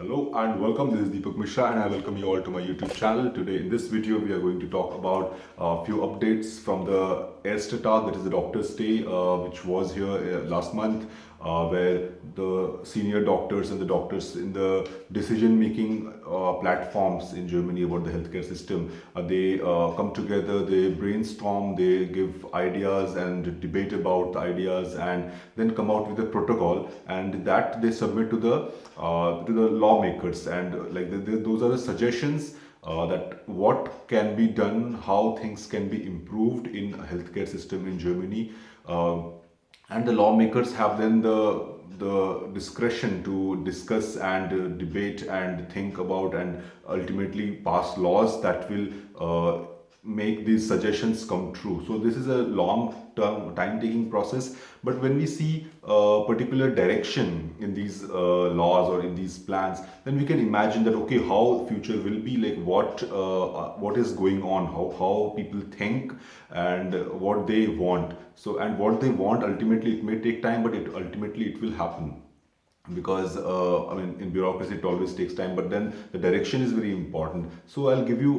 Hello and welcome. This is Deepak Mishra and I welcome you all to my YouTube channel. Today in this video we are going to talk about a few updates from the Ärztetag, that is the Doctor's Day, which was here last month, where the senior doctors and the doctors in the decision making platforms in Germany about the healthcare system, they come together, they brainstorm, they give ideas and debate about the ideas and then come out with a protocol, and that they submit to the lawmakers, and those are the suggestions that what can be done, how things can be improved in a healthcare system in Germany, and the lawmakers have then the discretion to discuss and debate and think about and ultimately pass laws that will make these suggestions come true. So this is a long term time taking process, but when we see a particular direction in these laws or in these plans, then we can imagine that okay, how future will be, like what is going on, how people think and what they want. So and what they want, ultimately it may take time, but it will happen, because I mean, in bureaucracy it always takes time, but then the direction is very important. So I'll give you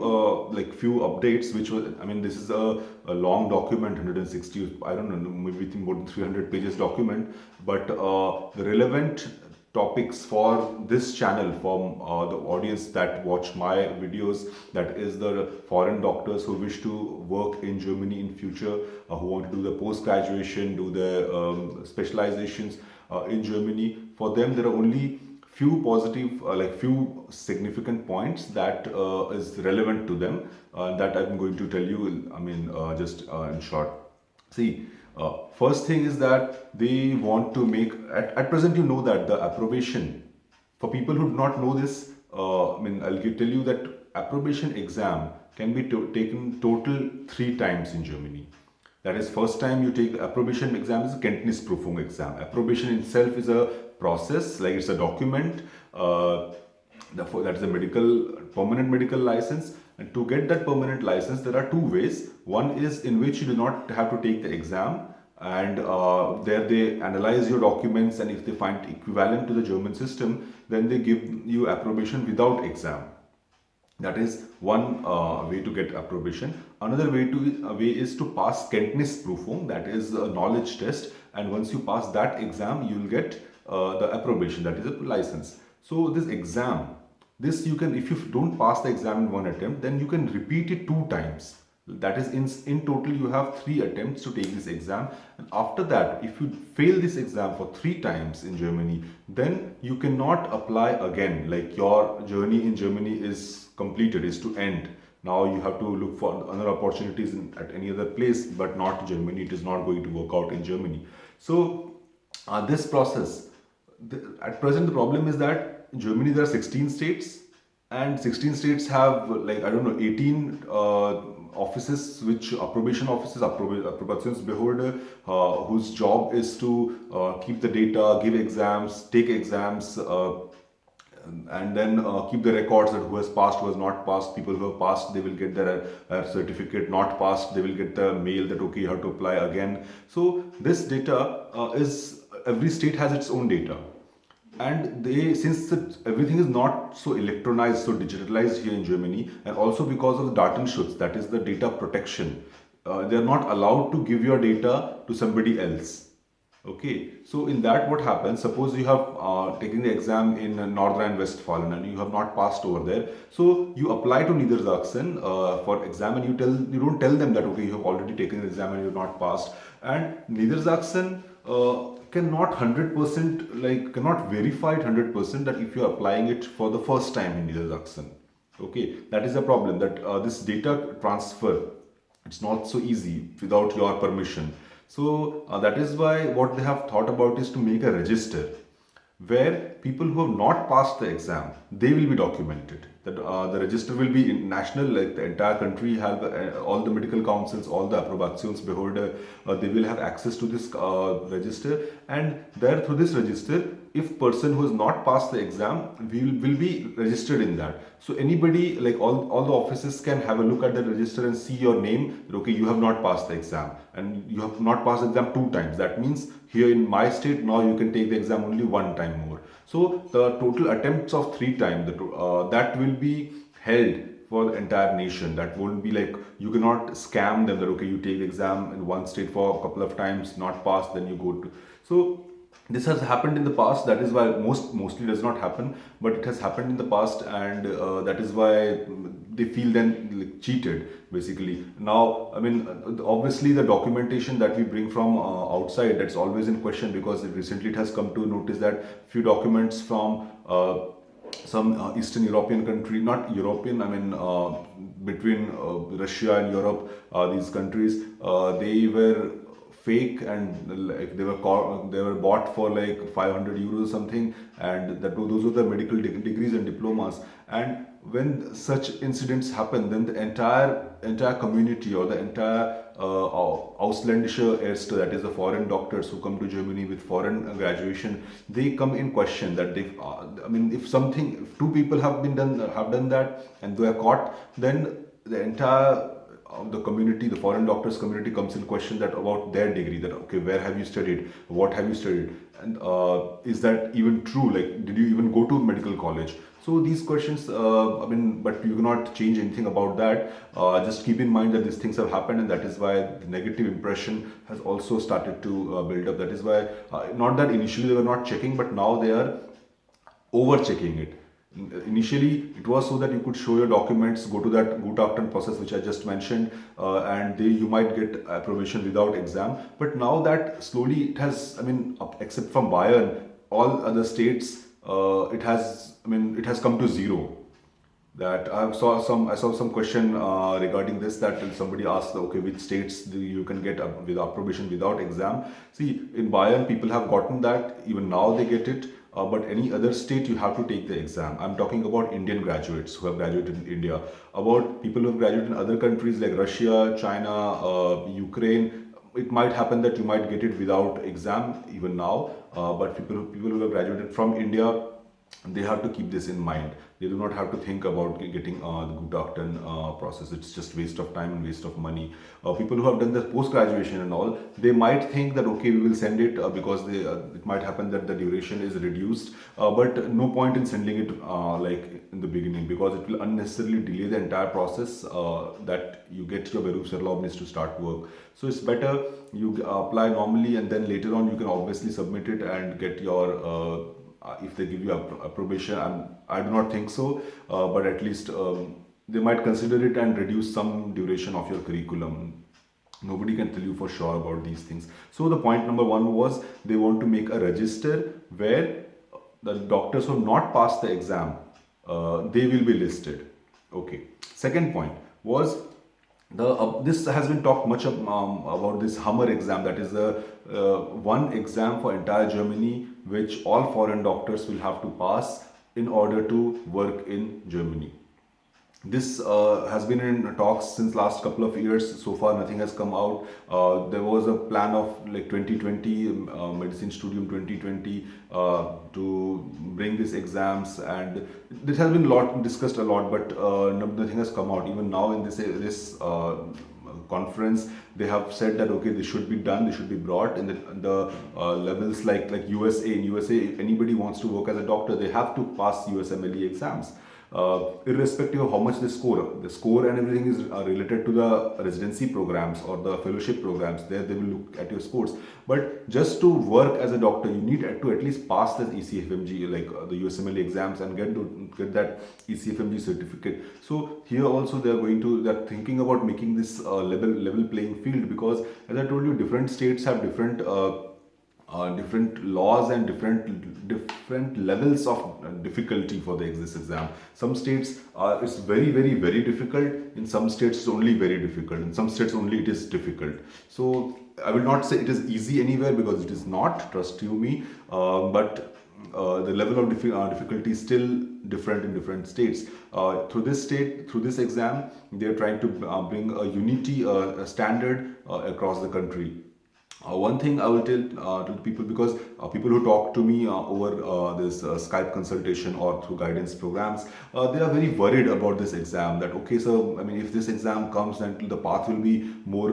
like few updates, which was, I mean, this is a long document, 160, I don't know, maybe more than 300 pages document, but the relevant topics for this channel, from the audience that watch my videos, that is the foreign doctors who wish to work in Germany in future, who want to do the post graduation, do the specializations in Germany. For them there are only few positive, like few significant points that is relevant to them, that I'm going to tell you, I mean, just in short. See, first thing is that they want to make, at present, you know that the approbation, for people who do not know this, I mean, tell you that approbation exam can be taken total 3 times in Germany. That is, first time you take the approbation exam is a Kenntnisprüfung exam. Approbation itself is a process, like it's a document, that is a permanent medical license. And to get that permanent license, there are two ways. One is in which you do not have to take the exam, and there they analyze your documents, and if they find equivalent to the German system, then they give you approbation without exam. That is one way to get approbation. Another way is to pass Kenntnisprüfung, that is a knowledge test, and once you pass that exam, you will get the approbation, that is a license. So this exam, this you can, if you don't pass the exam in one attempt, then you can repeat it 2 times. That is, in total you have 3 attempts to take this exam, and after that, if you fail this exam for 3 times in Germany, then you cannot apply again. Like, your journey in Germany is completed, is to end. Now you have to look for other opportunities at any other place, but not Germany. It is not going to work out in Germany. So this process, at present the problem is that in Germany there are 16 states, and 16 states have, like, I don't know, 18 offices, which approbation offices, Approvationsbehörde, whose job is to keep the data, give exams, take exams, and then keep the records that who has passed, who has not passed. People who have passed, they will get their certificate. Not passed, they will get the mail that okay, you have to apply again. So this data is, every state has its own data, and they, since everything is not so electronized, so digitalized here in Germany, and also because of the Datenschutz, that is the data protection, they are not allowed to give your data to somebody else. Okay, so in that, what happens, suppose you have taken the exam in North Rhine-Westphalia and you have not passed over there, so you apply to Niedersachsen for exam, and you don't tell them that okay, you have already taken the exam and you have not passed, and Niedersachsen cannot 100%, like, cannot verify it 100% that if you are applying it for the first time in Niedersachsen. Okay, that is a problem, that this data transfer, it's not so easy without your permission. So that is why what they have thought about is to make a register where people who have not passed the exam, they will be documented. That the register will be national, like the entire country have all the medical councils, all the Approbationsbehörde, they will have access to this register, and there, through this register, if person who has not passed the exam will be registered in that. So anybody, like all the offices, can have a look at the register and see your name, that okay, you have not passed the exam, and you have not passed the exam 2 times. That means here in my state, now you can take the exam only 1 time more. So the total attempts of 3 times, that will be held for the entire nation. That won't be like, you cannot scam them that okay, you take the exam in one state for a couple of times, not pass, then you go to. So this has happened in the past. That is why mostly does not happen, but it has happened in the past, and that is why they feel then like cheated basically. Now, I mean, obviously the documentation that we bring from outside, that's always in question, because recently it has come to notice that few documents from some Eastern European country, not European, I mean, between Russia and Europe, these countries, they were fake, and like they were bought for like 500 euros or something, and those were the medical degrees and diplomas. And when such incidents happen, then the entire community, or the entire ausländische Ärzte, that is the foreign doctors who come to Germany with foreign graduation, they come in question. That they, I mean, if two people have done that and they are caught, then the entire the community, the foreign doctors community, comes in question that about their degree, that okay, where have you studied, what have you studied, and is that even true, like did you even go to medical college? So these questions, I mean, but you cannot change anything about that. Just keep in mind that these things have happened, and that is why the negative impression has also started to build up. That is why, not that initially they were not checking, but now they are over checking it. Initially, it was so that you could show your documents, go to that Gutachten process which I just mentioned, and you might get approbation without exam. But now that slowly it has, I mean, except from Bayern, all other states, it has come to zero. That I saw some question regarding this, that somebody asked, okay, which states you can get with approbation without exam. See, in Bayern people have gotten that, even now they get it, but any other state you have to take the exam. I'm talking about Indian graduates who have graduated in India. About people who have graduated in other countries like Russia, China, Ukraine, it might happen that you might get it without exam even now, but people who have graduated from India, they have to keep this in mind. They do not have to think about getting the Gutachten process. It's just waste of time and waste of money. People who have done the post graduation and all, they might think that okay, we will send it because it might happen that the duration is reduced, but no point in sending it like in the beginning, because it will unnecessarily delay the entire process that you get your Berufserlaubnis to start work. So it's better you apply normally, and then later on you can obviously submit it and get your if they give you approbation. I do not think so, but at least they might consider it and reduce some duration of your curriculum. Nobody can tell you for sure about these things. So the point number one was, they want to make a register where the doctors who have not passed the exam, they will be listed. Okay. Second point was, this has been talked much about this Hammer exam, that is the one exam for entire Germany, which all foreign doctors will have to pass in order to work in Germany. This has been in talks since last couple of years. So far nothing has come out. There was a plan of like 2020, Medicine Studium 2020, to bring these exams, and this has been discussed a lot, but nothing has come out. Even now in this conference, they have said that okay, this should be done, they should be brought in the levels like USA. In USA, if anybody wants to work as a doctor, they have to pass USMLE exams. Irrespective of how much they score. The score and everything is related to the residency programs or the fellowship programs. There they will look at your scores. But just to work as a doctor, you need to at least pass the ECFMG, like the USMLE exams, and get that ECFMG certificate. So here also they're thinking about making this level playing field, because as I told you, different states have different laws and different levels of difficulty for this exam. Some states it's very difficult. In some states it's only very difficult. In some states only it is difficult. So I will not say it is easy anywhere, because it is not. Trust you me. But the level of difficulty is still different in different states. Through this exam, they are trying to bring a unity, a standard across the country. One thing I will tell to people, because people who talk to me over this Skype consultation or through guidance programs, they are very worried about this exam. That okay, so I mean, if this exam comes, then the path will be more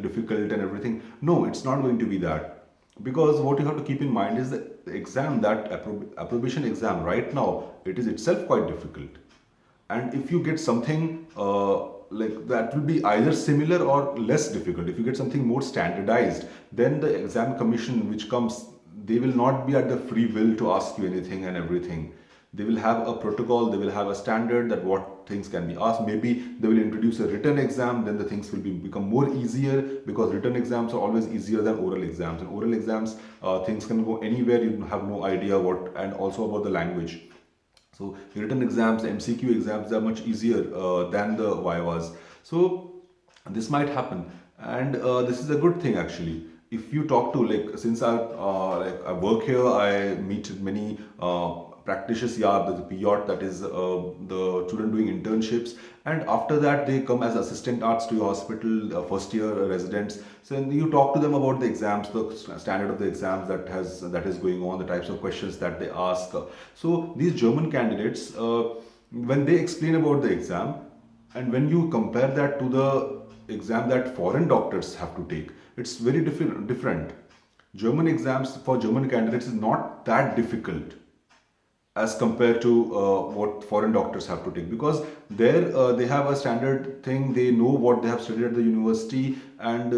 difficult and everything. No, it's not going to be that, because what you have to keep in mind is that the exam, that approbation exam right now, it is itself quite difficult. And if you get something like that, will be either similar or less difficult. If you get something more standardized, then the exam commission which comes, they will not be at the free will to ask you anything and everything. They will have a protocol, they will have a standard that what things can be asked. Maybe they will introduce a written exam, then the things will become more easier, because written exams are always easier than oral exams. And oral exams, things can go anywhere, you have no idea what. And also about the language. So written exams, MCQ exams are much easier than the Vivas. So this might happen, and this is a good thing actually. If you talk to, like, since I work here, I meet many practitioners. Yeah, the PYOT, that is the children doing internships, and after that they come as assistant arts to your hospital, first year residents. So you talk to them about the exams, the standard of the exams that is going on, the types of questions that they ask. So these German candidates, when they explain about the exam, and when you compare that to the exam that foreign doctors have to take, it's very different. German exams for German candidates is not that difficult as compared to what foreign doctors have to take, because there they have a standard thing, they know what they have studied at the university, and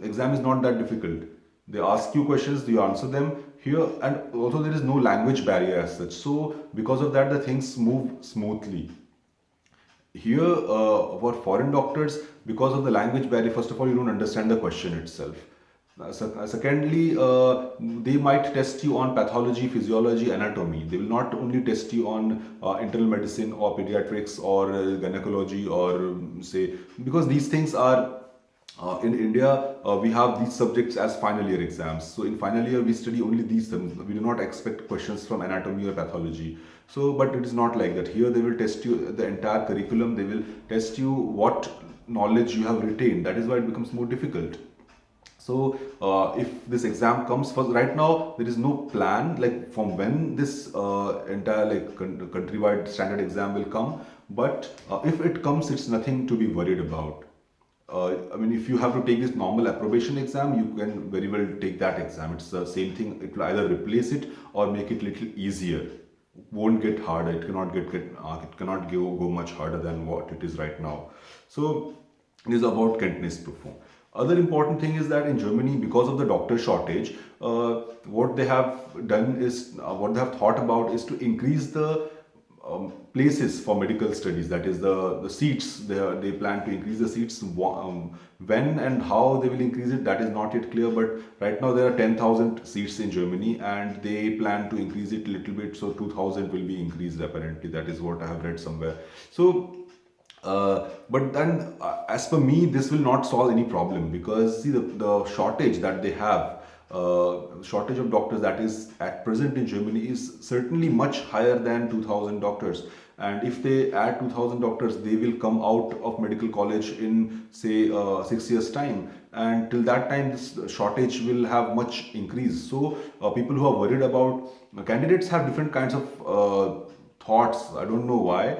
exam is not that difficult. They ask you questions, you answer them here, and also there is no language barrier as such. So because of that, the things move smoothly. Here, for foreign doctors, because of the language barrier, first of all, you don't understand the question itself. Secondly, they might test you on pathology, physiology, anatomy. They will not only test you on internal medicine or pediatrics or gynecology, or say, because these things are in India, we have these subjects as final year exams. So in final year, we study only these things. We do not expect questions from anatomy or pathology. So, but it is not like that. Here, they will test you the entire curriculum. They will test you what knowledge you have retained. That is why it becomes more difficult. So if this exam comes, for right now there is no plan like from when this entire like countrywide standard exam will come. But if it comes, it's nothing to be worried about. I mean, if you have to take this normal approbation exam, you can very well take that exam. It's the same thing. It will either replace it or make it little easier. Won't get harder. It cannot it cannot go much harder than what it is right now. So it is about Cantonese perform. Other important thing is that in Germany, because of the doctor shortage, what they have done is, what they have thought about is to increase the places for medical studies. That is the seats. They plan to increase the seats. When and how they will increase it, that is not yet clear. But right now there are 10,000 seats in Germany, and they plan to increase it a little bit. So 2,000 will be increased apparently. That is what I have read somewhere. So. But then, as per me, this will not solve any problem, because see, the shortage that they have, shortage of doctors that is at present in Germany is certainly much higher than 2,000 doctors. And if they add 2,000 doctors, they will come out of medical college in say 6 years time, and till that time this shortage will have much increase. So people who are worried about, candidates have different kinds of thoughts. I don't know why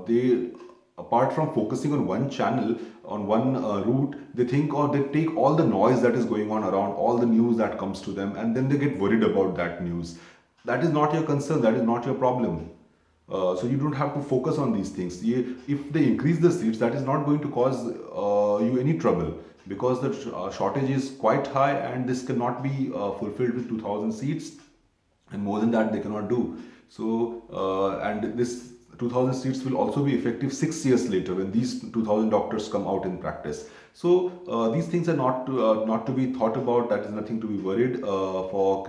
they, apart from focusing on one channel, on one route, they think, or they take all the noise that is going on around, all the news that comes to them, and then they get worried about that news. That is not your concern, that is not your problem. So you don't have to focus on these things. If they increase the seats, that is not going to cause you any trouble, because the shortage is quite high, and this cannot be fulfilled with 2,000 seats, and more than that they cannot do. So and this 2,000 seats will also be effective 6 years later, when these 2,000 doctors come out in practice. So these things are not to be thought about. That is nothing to be worried for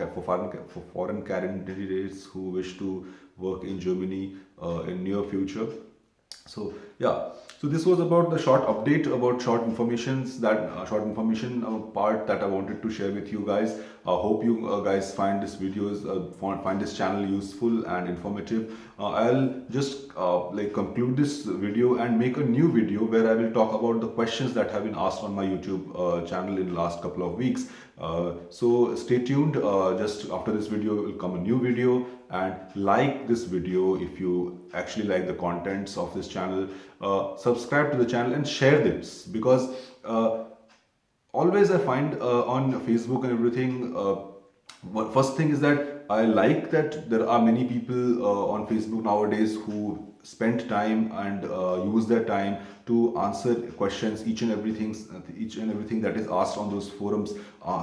foreign candidates who wish to work in Germany in near future. So yeah, so this was about the short update about short informations, that short information part that I wanted to share with you guys. I hope you guys find this videos, find this channel useful and informative. I'll just like conclude this video and make a new video where I will talk about the questions that have been asked on my YouTube channel in the last couple of weeks. So stay tuned. Just after this video will come a new video, and like this video if you actually like the contents of this channel. Subscribe to the channel and share this, because always I find on Facebook and everything, first thing is that I like that there are many people on Facebook nowadays who spend time and use their time to answer questions. Each and everything that is asked on those forums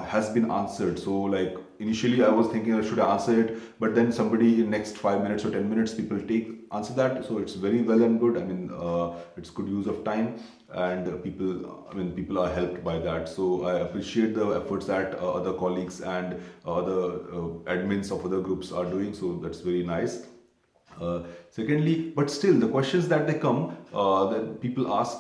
has been answered. So like initially I was thinking I should answer it, but then somebody in next 5 minutes or 10 minutes people take answer that. So it's very well and good. I mean, it's good use of time, and people are helped by that. So I appreciate the efforts that other colleagues and other admins of other groups are doing. So that's very nice. Secondly, but still, the questions that they come, that people ask,